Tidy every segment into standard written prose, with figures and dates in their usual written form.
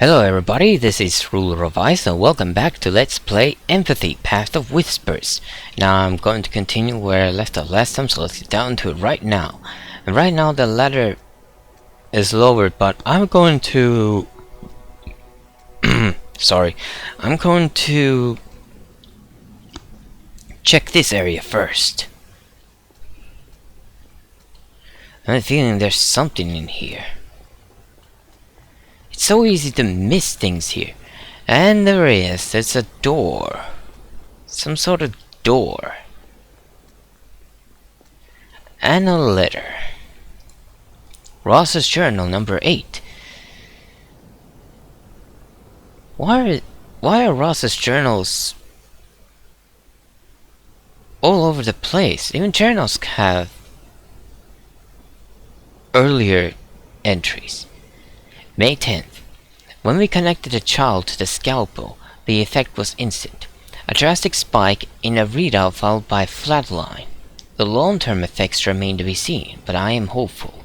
Hello everybody, this is Ruler of Ice and welcome back to Let's Play Empathy Path of Whispers. Now I'm going to continue where I left off last time, so let's get down to it right now. And right now the ladder is lowered, but I'm going to... sorry. I'm going to... check this area first. I'm feeling there's something in here. It's so easy to miss things here. And there's a door. Some sort of door. And a letter. Ross's journal number 8. Why are Ross's journals all over the place? Even journals have earlier entries. May 10th. When we connected a child to the scalpel, the effect was instant. A drastic spike in a readout followed by a flat line. The long-term effects remain to be seen, but I am hopeful.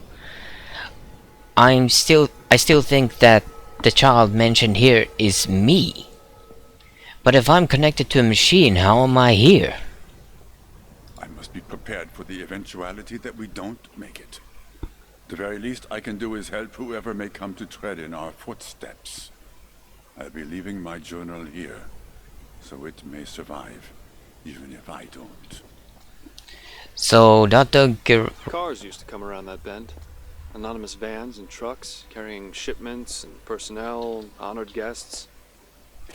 I still think that the child mentioned here is me. But if I'm connected to a machine, how am I here? I must be prepared for the eventuality that we don't make it. The very least I can do is help whoever may come to tread in our footsteps. I'll be leaving my journal here, so it may survive, even if I don't. So, Dr. Cars used to come around that bend. Anonymous vans and trucks, carrying shipments and personnel, honored guests.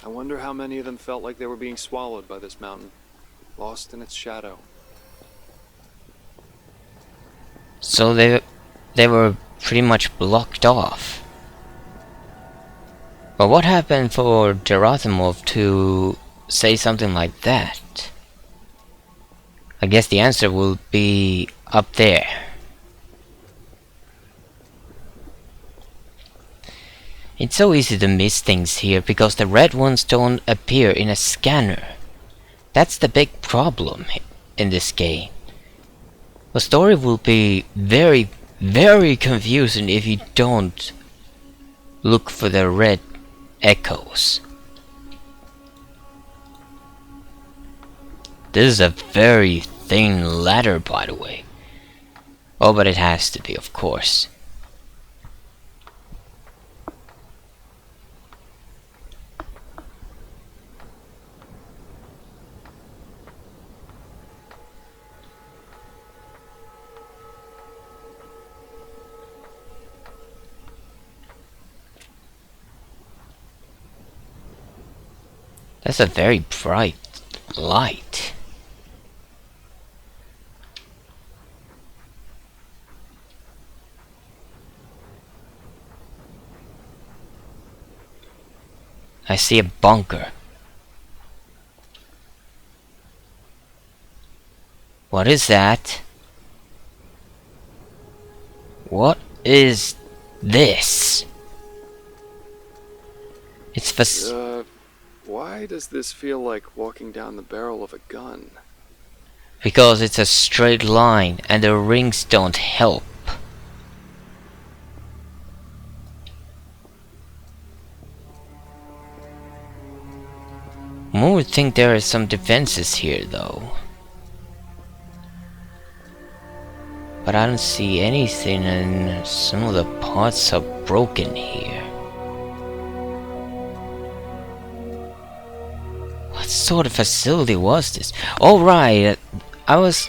I wonder how many of them felt like they were being swallowed by this mountain, lost in its shadow. So they were pretty much blocked off. But what happened for Gerasimov to say something like that? I guess the answer will be up there. It's so easy to miss things here because the red ones don't appear in a scanner. That's the big problem in this game. The story will be very confusing if you don't look for the red echoes. This is a very thin ladder, by the way. Oh, but it has to be, of course. That's a very bright light. I see a bunker. What is that? What is this? It's Why does this feel like walking down the barrel of a gun? because it's a straight line and the rings don't help. One would think there are some defenses here though. But I don't see anything, and some of the parts are broken here. What sort of facility was this? Oh right, I was...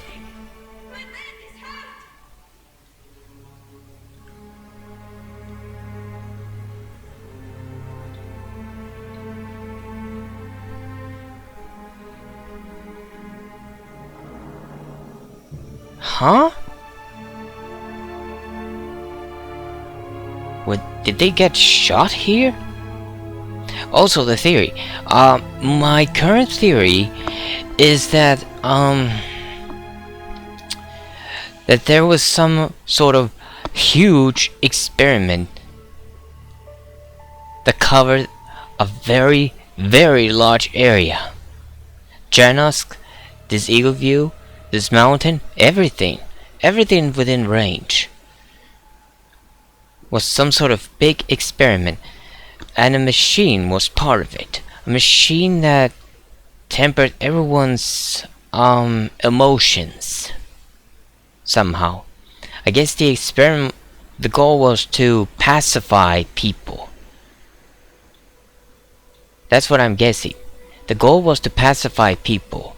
Huh? Did they get shot here? Also the theory. My current theory is that that there was some sort of huge experiment that covered a very large area. Chernobyl, this Eagle View, this mountain, everything within range was some sort of big experiment And a machine was part of it. A machine that tempered everyone's emotions somehow. I guess the goal was to pacify people. That's what I'm guessing. The goal was to pacify people,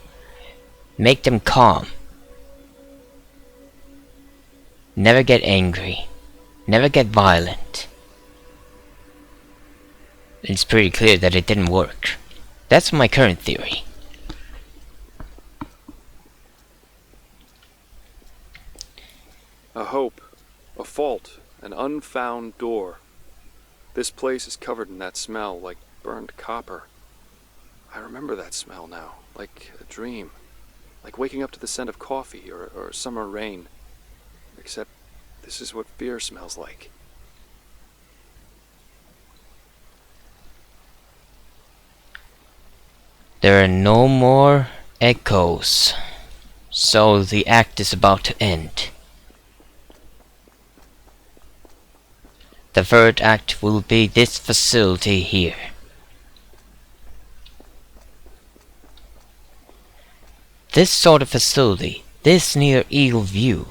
make them calm, never get angry, never get violent. It's pretty clear that it didn't work. That's my current theory. A hope, a fault, an unfound door. This place is covered in that smell like burned copper. I remember that smell now, like a dream. Like waking up to the scent of coffee or summer rain. Except this is what fear smells like. There are no more echoes, so the act is about to end. The third act will be this facility here. This sort of facility, this near Eagle View.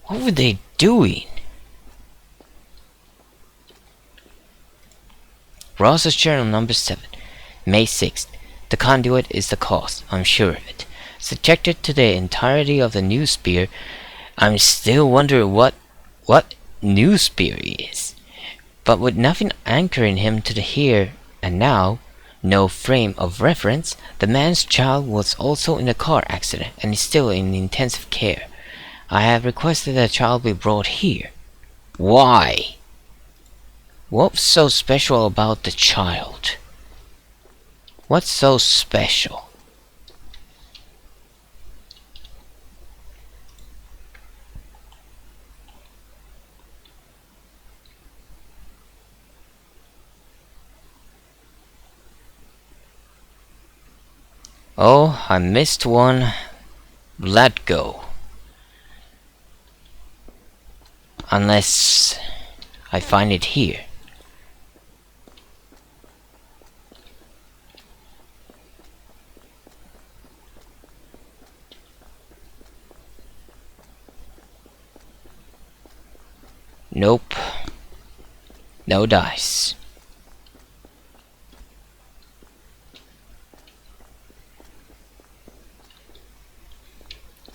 What were they doing? Ross's Journal number 7, May 6th. The conduit is the cause, I'm sure of it. Subjected to the entirety of the news spear, I'm still wondering what news spear is. But with nothing anchoring him to the here and now, no frame of reference, the man's child was also in a car accident and is still in intensive care. I have requested that the child be brought here. Why? What's so special about the child? What's so special? Oh, I missed one. Let go. Unless I find it here. Nope. No dice.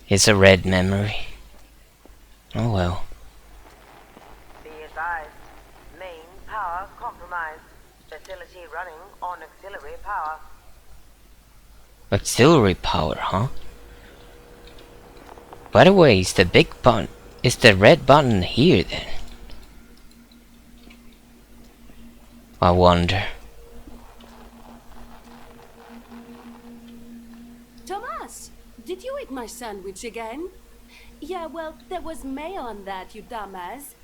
It's a red memory. Oh well. Be advised, main power compromised. Facility running on auxiliary power. Auxiliary power, huh? By the way, is the big button, is the red button here then? I wonder. Thomas, did you eat my sandwich again? Yeah, well, there was mayo on that, you dumbass.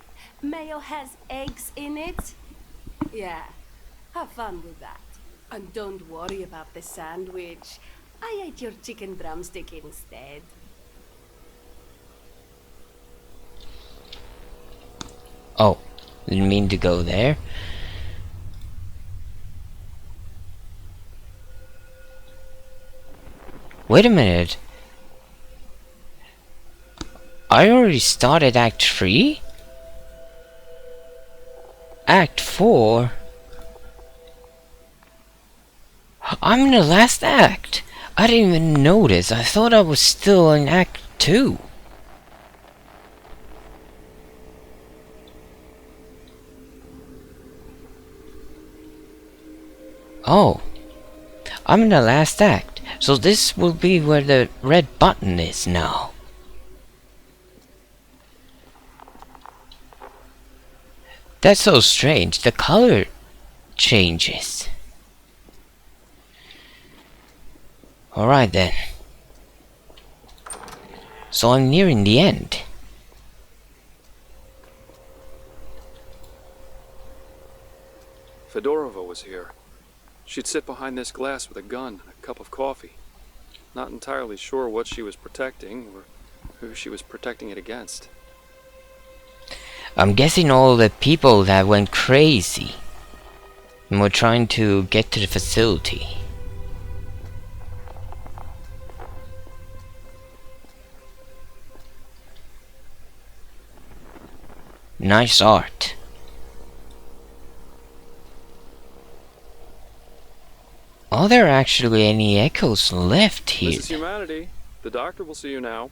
Mayo has eggs in it. Yeah, have fun with that. And don't worry about the sandwich. I ate your chicken drumstick instead. Oh, didn't mean to go there. Wait a minute. I already started Act 3? Act 4? I'm in the last act. I didn't even notice. I thought I was still in Act 2. Oh. I'm in the last act. So this will be where the red button is now. That's so strange. The color changes. Alright then. So I'm nearing the end. Fedorova was here. She'd sit behind this glass with a gun and a cup of coffee. Not entirely sure what she was protecting or who she was protecting it against. I'm guessing all the people that went crazy and were trying to get to the facility. Nice art. Are there actually any echoes left here? This is humanity. The doctor will see you now.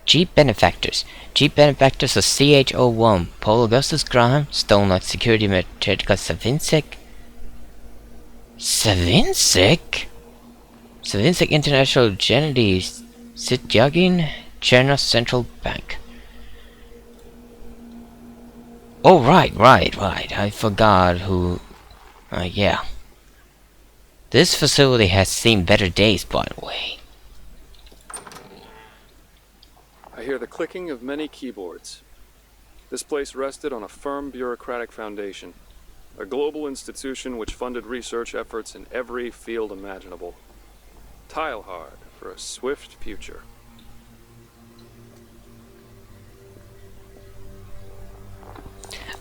Jeep Benefactors. Jeep Benefactors of CH01. Paul Augustus Graham. Stone Knight Security Metrica Savinsek. Savinsek? Savinsek International Genedy Sitjagin. Cherna Central Bank. Oh, right. I forgot who... yeah. This facility has seen better days, by the way. I hear the clicking of many keyboards. This place rested on a firm bureaucratic foundation. A global institution which funded research efforts in every field imaginable. Tile hard for a swift future.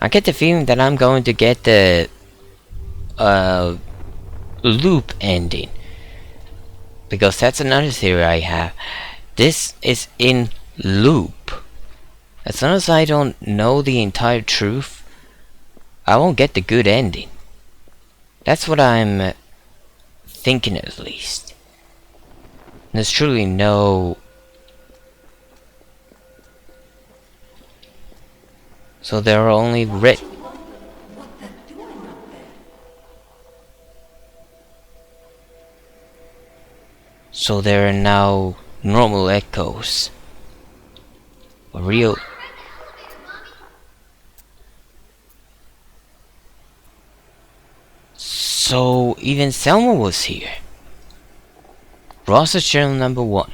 I get the feeling that I'm going to get the loop ending, because that's another theory I have. This is in loop. As long as I don't know the entire truth, I won't get the good ending. That's what I'm thinking, at least. There's truly no... So there are only So there are now normal echoes. Real... So even Selma was here. Ross's Journal number 1,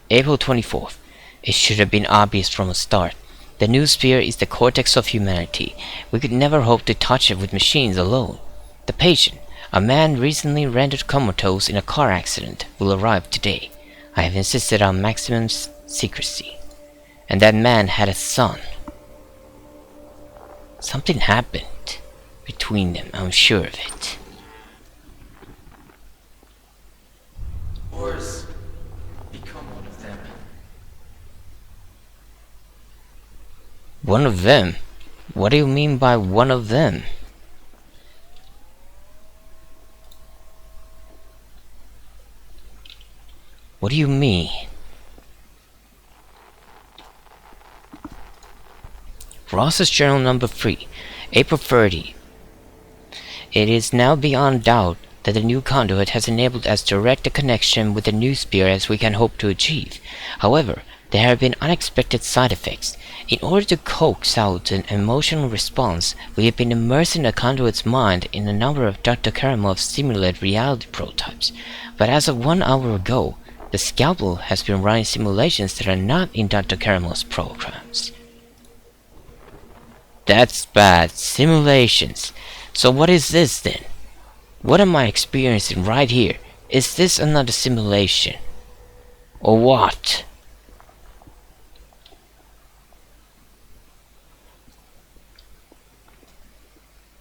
April 24th. It should have been obvious from the start. The new sphere is the cortex of humanity. We could never hope to touch it with machines alone. The patient, a man recently rendered comatose in a car accident, will arrive today. I have insisted on maximum secrecy. And that man had a son. Something happened between them, I'm sure of it. Worse, become one of them. One of them? What do you mean by one of them? What do you mean? Ross's Journal number 3, April 30. It is now beyond doubt that the new conduit has enabled as direct a connection with the new sphere as we can hope to achieve. However, there have been unexpected side effects. In order to coax out an emotional response, we have been immersing the conduit's mind in a number of Dr. Karamov's simulated reality prototypes. But as of 1 hour ago, the scalpel has been running simulations that are not in Dr. Karamov's programs. That's bad. Simulations. So what is this then? What am I experiencing right here? Is this another simulation? Or what?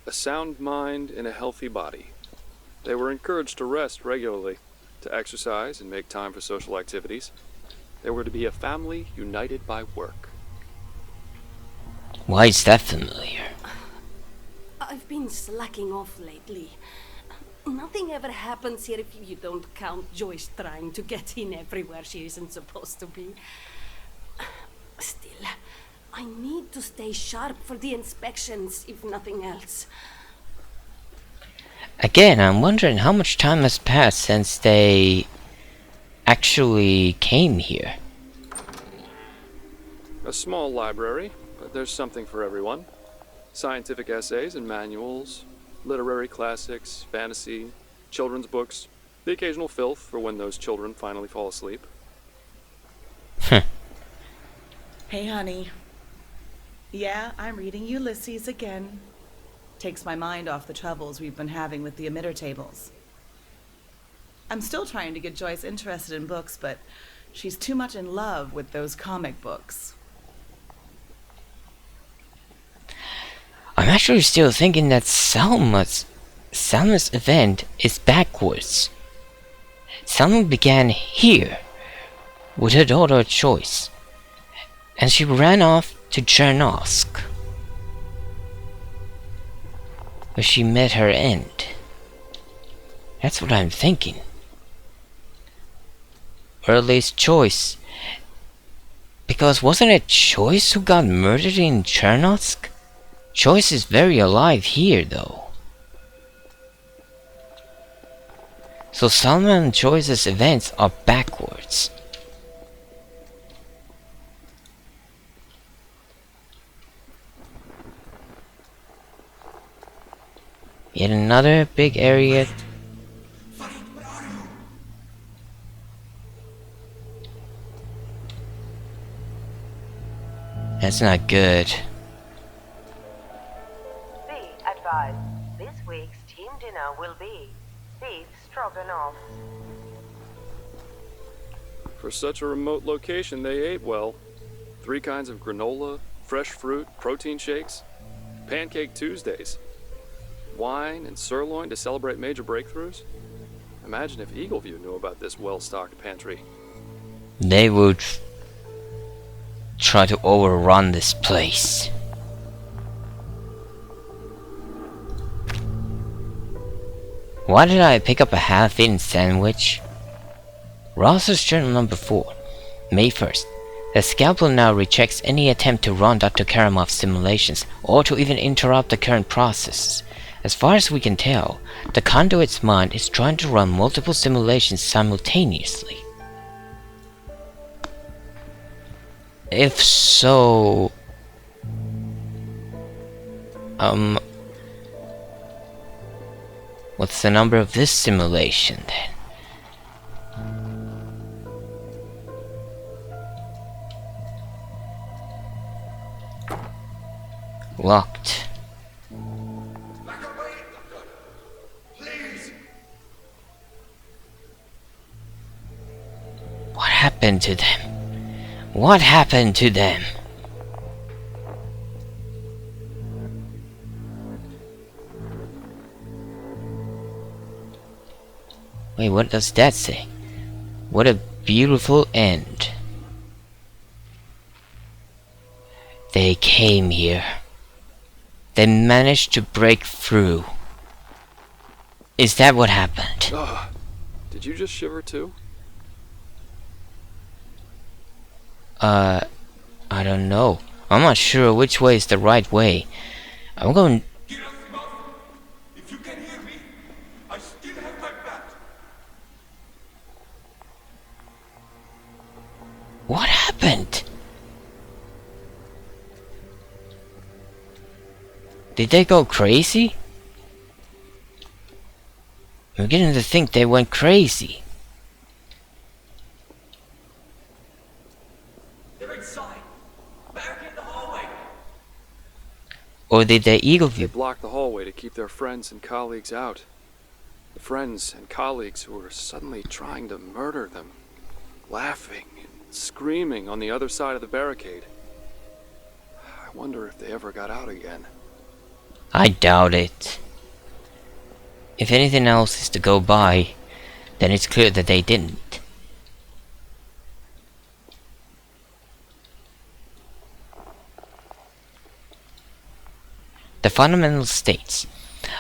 A sound mind in a healthy body. They were encouraged to rest regularly, to exercise and make time for social activities. They were to be a family united by work. Why is that familiar? I've been slacking off lately. Nothing ever happens here if you don't count Joyce trying to get in everywhere she isn't supposed to be. Still, I need to stay sharp for the inspections, if nothing else. Again, I'm wondering how much time has passed since they actually came here. A small library, but there's something for everyone. Scientific essays and manuals, literary classics, fantasy, children's books, the occasional filth for when those children finally fall asleep. Hey, honey. Yeah, I'm reading Ulysses again. Takes my mind off the troubles we've been having with the emitter tables. I'm still trying to get Joyce interested in books, but She's too much in love with those comic books. I'm actually still thinking that Salma's event is backwards. Salma began here with her daughter Choice, and she ran off to Chernosk, where she met her end. That's what I'm thinking. Or at least Choice. Because wasn't it Choice who got murdered in Chernosk? Choice is very alive here, though. So Salma and Choice's events are backwards. Yet another big area. That's not good. Be advised, this week's team dinner will be beef stroganoff. For such a remote location, they ate well. 3 kinds of granola, fresh fruit, protein shakes, pancake Tuesdays, wine and sirloin to celebrate major breakthroughs. Imagine if Eagleview knew about this well-stocked pantry. They would try to overrun this place. Why did I pick up a half-eaten sandwich? Ross's journal number 4, May 1st. The Scalpel now rejects any attempt to run Dr. Karamov's simulations or to even interrupt the current processes. As far as we can tell, the Conduit's mind is trying to run multiple simulations simultaneously. If so... what's the number of this simulation then? Locked. What happened to them? What happened to them? Wait, what does that say? What a beautiful end. They came here. They managed to break through. Is that what happened? Did you just shiver too? I don't know. I'm not sure which way is the right way. I'm going... If you can hear me, I still have my back. What happened? Did they go crazy? I'm beginning to think they went crazy. They're inside. Barricade the hallway. Or did they They Eagleview? blocked the hallway to keep their friends and colleagues out. The friends and colleagues who were suddenly trying to murder them. Laughing and screaming on the other side of the barricade. I wonder if they ever got out again. I doubt it. If anything else is to go by, then it's clear that they didn't. The fundamental states.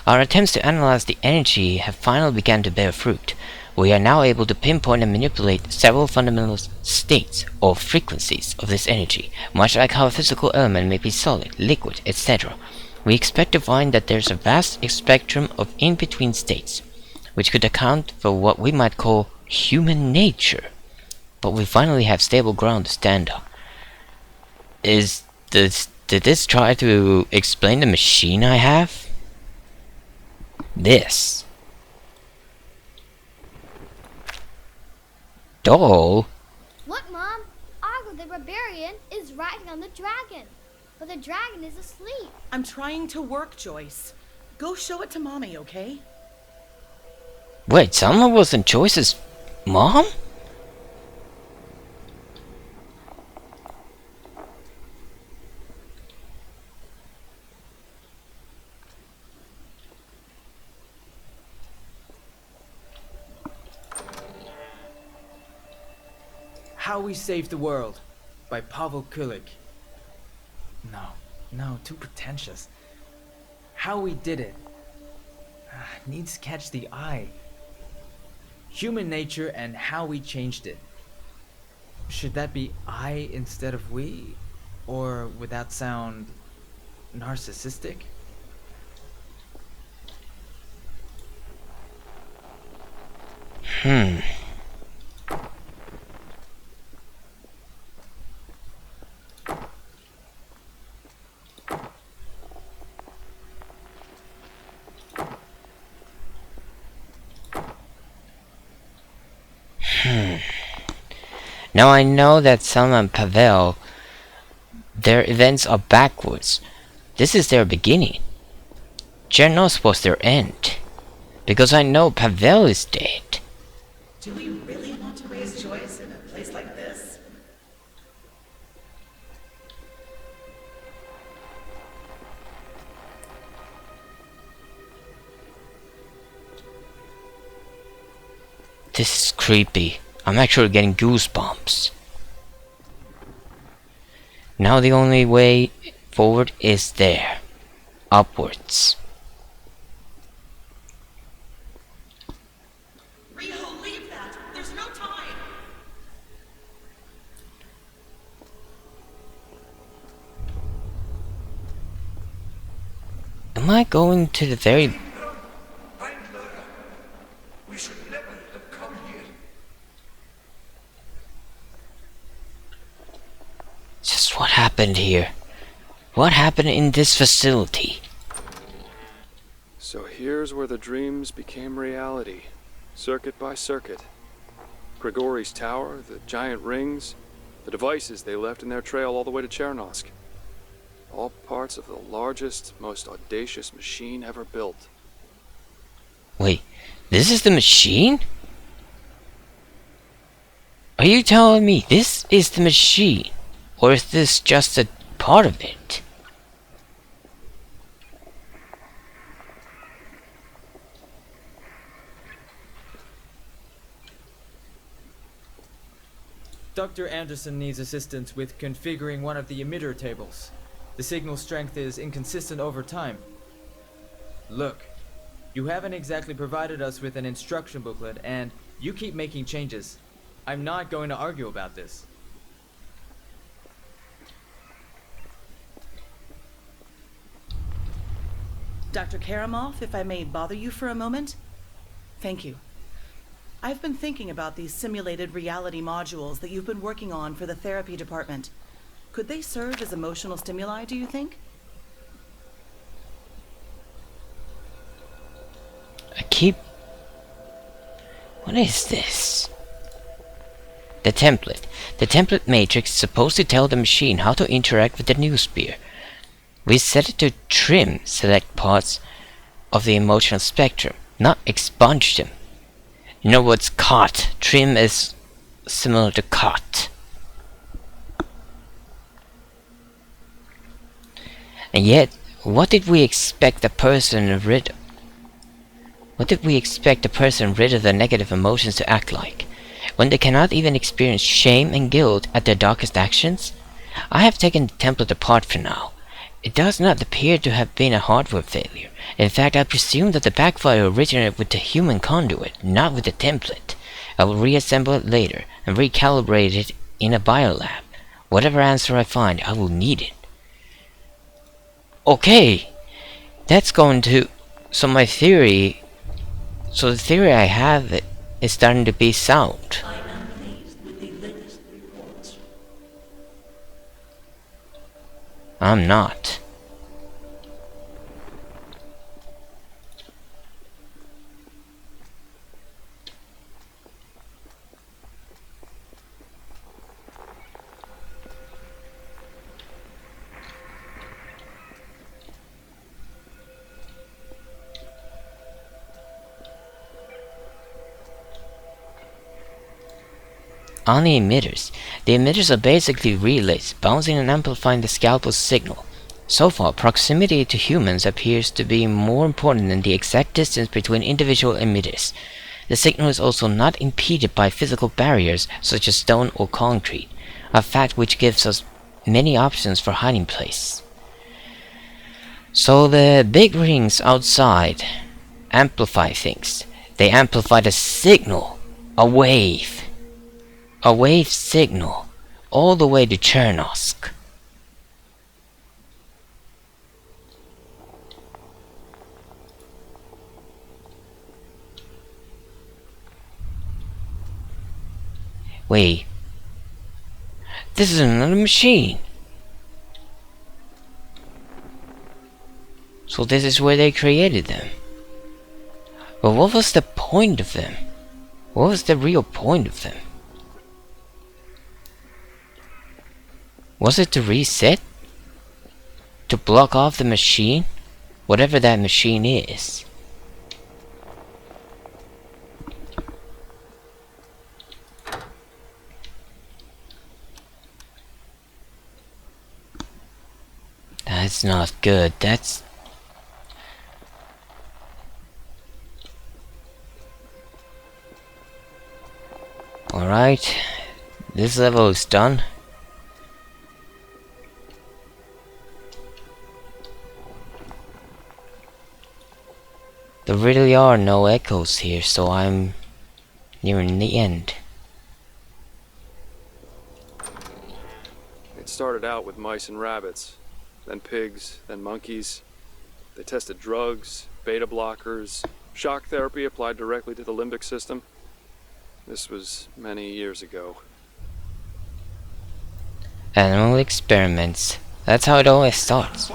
Our attempts to analyze the energy have finally begun to bear fruit. We are now able to pinpoint and manipulate several fundamental states or frequencies of this energy, much like how a physical element may be solid, liquid, etc. We expect to find that there's a vast spectrum of in-between states, which could account for what we might call human nature. But we finally have stable ground to stand on. Did this try to explain the machine I have? This. Doll? Look, Mom! Argo the Barbarian is riding on the dragon. But the dragon is asleep. I'm trying to work, Joyce. Go show it to Mommy, okay? Wait, Salma wasn't Joyce's mom? How We Saved the World by Pavel Kulik. No, too pretentious. How We Did It. Needs to catch the eye. Human Nature and How We Changed It. Should that be I instead of we? Or would that sound narcissistic? Now I know that Selma and Pavel, their events are backwards. This is their beginning. Chernos was their end. Because I know Pavel is dead. Do we really want to raise Joyce in a place like this? This is creepy. I'm actually getting goosebumps. Now the only way forward is there. Upwards. Rio, leave that! There's no time! Am I going to the very... Find Laura. We should never have come here. Just what happened here? What happened in this facility? So here's where the dreams became reality, circuit by circuit. Grigori's tower, the giant rings, the devices they left in their trail all the way to Chernosk. All parts of the largest, most audacious machine ever built. Wait, this is the machine? Are you telling me this is the machine? Or is this just a part of it? Dr. Anderson needs assistance with configuring one of the emitter tables. The signal strength is inconsistent over time. Look, you haven't exactly provided us with an instruction booklet, and you keep making changes. I'm not going to argue about this. Dr. Karamov, if I may bother you for a moment? Thank you. I've been thinking about these simulated reality modules that you've been working on for the therapy department. Could they serve as emotional stimuli, do you think? What is this? The template. The template matrix is supposed to tell the machine how to interact with the Newspear. We set it to trim select parts of the emotional spectrum, not expunge them. You know what's cut? Trim is similar to cut. And yet, what did we expect a person rid of? What did we expect a person rid of the negative emotions to act like? When they cannot even experience shame and guilt at their darkest actions? I have taken the template apart for now. It does not appear to have been a hardware failure. In fact, I presume that the backfire originated with the human conduit, not with the template. I will reassemble it later and recalibrate it in a biolab. Whatever answer I find, I will need it. Okay, that's going to... So the theory I have is starting to be sound. I am pleased with the latest reports. I'm not. On the emitters are basically relays, bouncing and amplifying the scalpel's signal. So far, proximity to humans appears to be more important than the exact distance between individual emitters. The signal is also not impeded by physical barriers such as stone or concrete, a fact which gives us many options for hiding place. So the big rings outside amplify things. They amplify the signal, a wave signal, all the way to Chernosk. Wait, this is another machine. So this is where they created them. But what was the point of them? What was the real point of them? Was it to reset? To block off the machine? Whatever that machine is. That's not good. That's... Alright. This level is done. There really are no echoes here, so I'm nearing the end. It started out with mice and rabbits, then pigs, then monkeys. They tested drugs, beta blockers, shock therapy applied directly to the limbic system. This was many years ago. Animal experiments. That's how it always starts.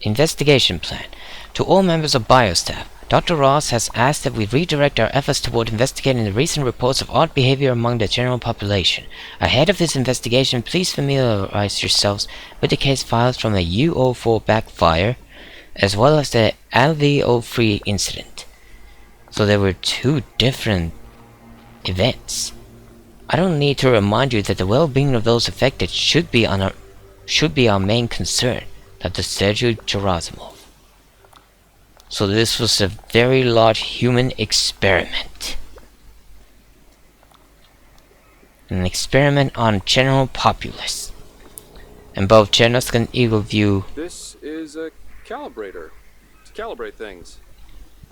Investigation plan. To all members of BioStaff, Dr. Ross has asked that we redirect our efforts toward investigating the recent reports of odd behavior among the general population. Ahead of this investigation, please familiarize yourselves with the case files from the UO4 backfire, as well as the LVO3 incident. So there were two different events. I don't need to remind you that the well-being of those affected should be our main concern. Dr. Sergei Gerasimov. So this was a very large human experiment. An experiment on general populace. And both Chernosk and Eagleview... This is a calibrator. To calibrate things.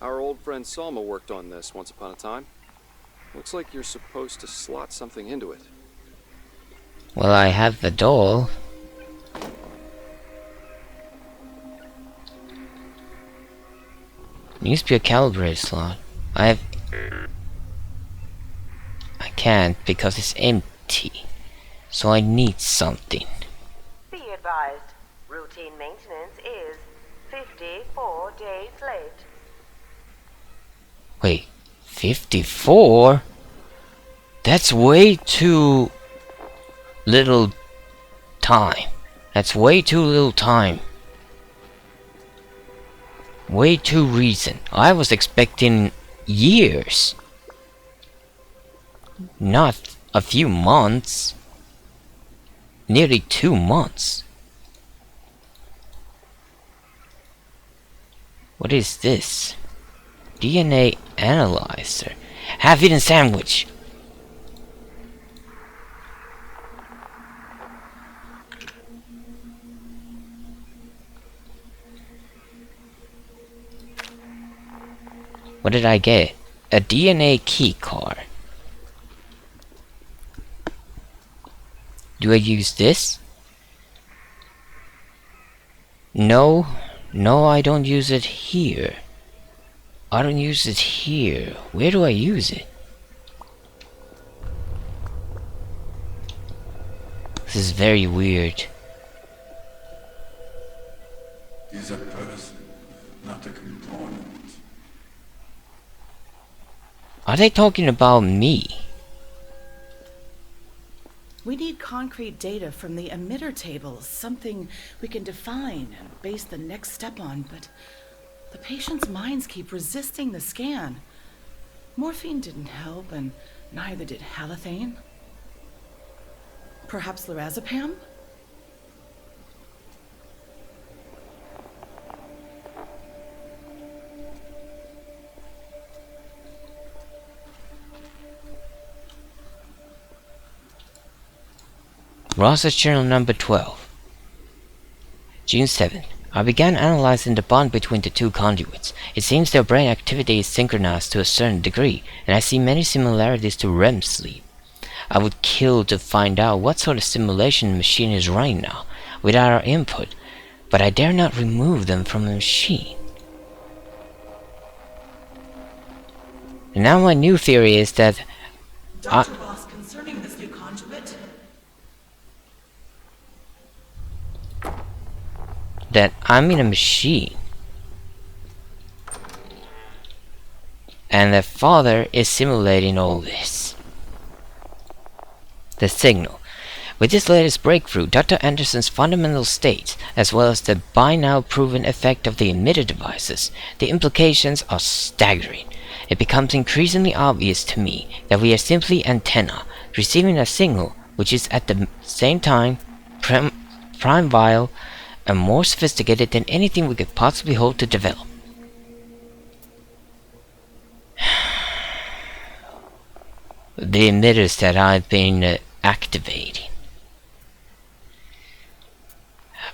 Our old friend Salma worked on this once upon a time. Looks like you're supposed to slot something into it. Well, I have the doll. It used to be a calibrator slot. I can't because it's empty. So I need something. Be advised, routine maintenance is 54 days late. Wait, 54? That's way too little time. That's way too little time. Way too recent. I was expecting years. Not a few months. Nearly 2 months. What is this? DNA analyzer. Half-eaten sandwich. What did I get? A DNA key card. Do I use this? No, I don't use it here. I don't use it here. Where do I use it? This is very weird. He's a person, not a component. Are they talking about me? We need concrete data from the emitter tables, something we can define and base the next step on, but the patient's minds keep resisting the scan. Morphine didn't help, and neither did halothane. Perhaps lorazepam? Ross's Journal number 12. June 7th. I began analyzing the bond between the two conduits. It seems their brain activity is synchronized to a certain degree, and I see many similarities to REM sleep. I would kill to find out what sort of simulation the machine is running now, without our input, but I dare not remove them from the machine. And now my new theory is that Dr. Ross, concerning this new conduit, that I'm in a machine, and the father is simulating all this. The signal. With this latest breakthrough, Dr. Anderson's fundamental states, as well as the by now proven effect of the emitter devices, the implications are staggering. It becomes increasingly obvious to me that we are simply antenna, receiving a signal which is at the same time primeval and more sophisticated than anything we could possibly hope to develop. The emitters that I've been activating.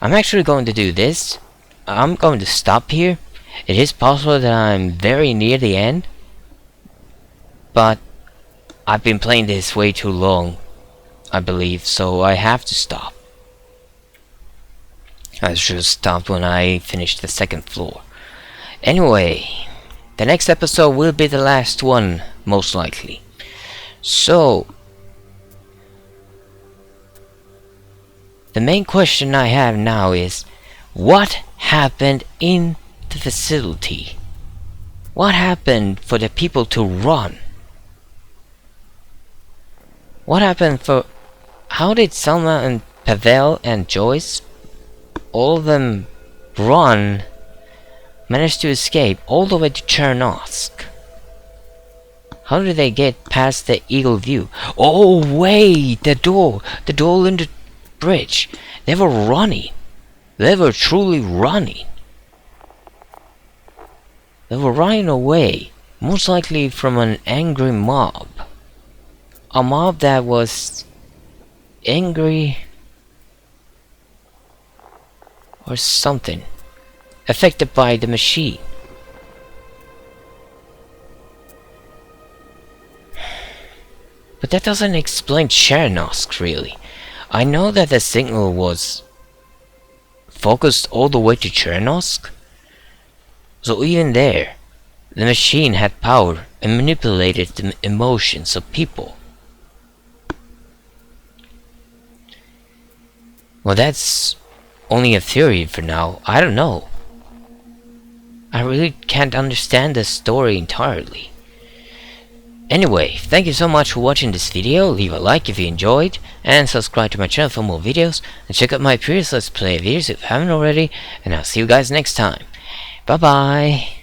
I'm actually going to do this. I'm going to stop here. It is possible that I'm very near the end, but I've been playing this way too long, I believe, so I have to stop. I should have stopped when I finished the second floor. Anyway, the next episode will be the last one, most likely. So, the main question I have now is, what happened in the facility? What happened for the people to run? What happened for... How did Selma and Pavel and Joyce, all of them run, manage to escape all the way to Chernosk? How did they get past the Eagle View? Oh wait, the door in the bridge. They were running. They were truly running. They were running away, most likely from an angry mob. A mob that was angry or something, affected by the machine. But that doesn't explain Chernosk, really. I know that the signal was focused all the way to Chernosk, so even there, the machine had power and manipulated the emotions of people. Well, that's only a theory for now. I don't know. I really can't understand the story entirely. Anyway, thank you so much for watching this video. Leave a like if you enjoyed, and subscribe to my channel for more videos, and check out my previous Let's Play videos if you haven't already, and I'll see you guys next time. Bye bye!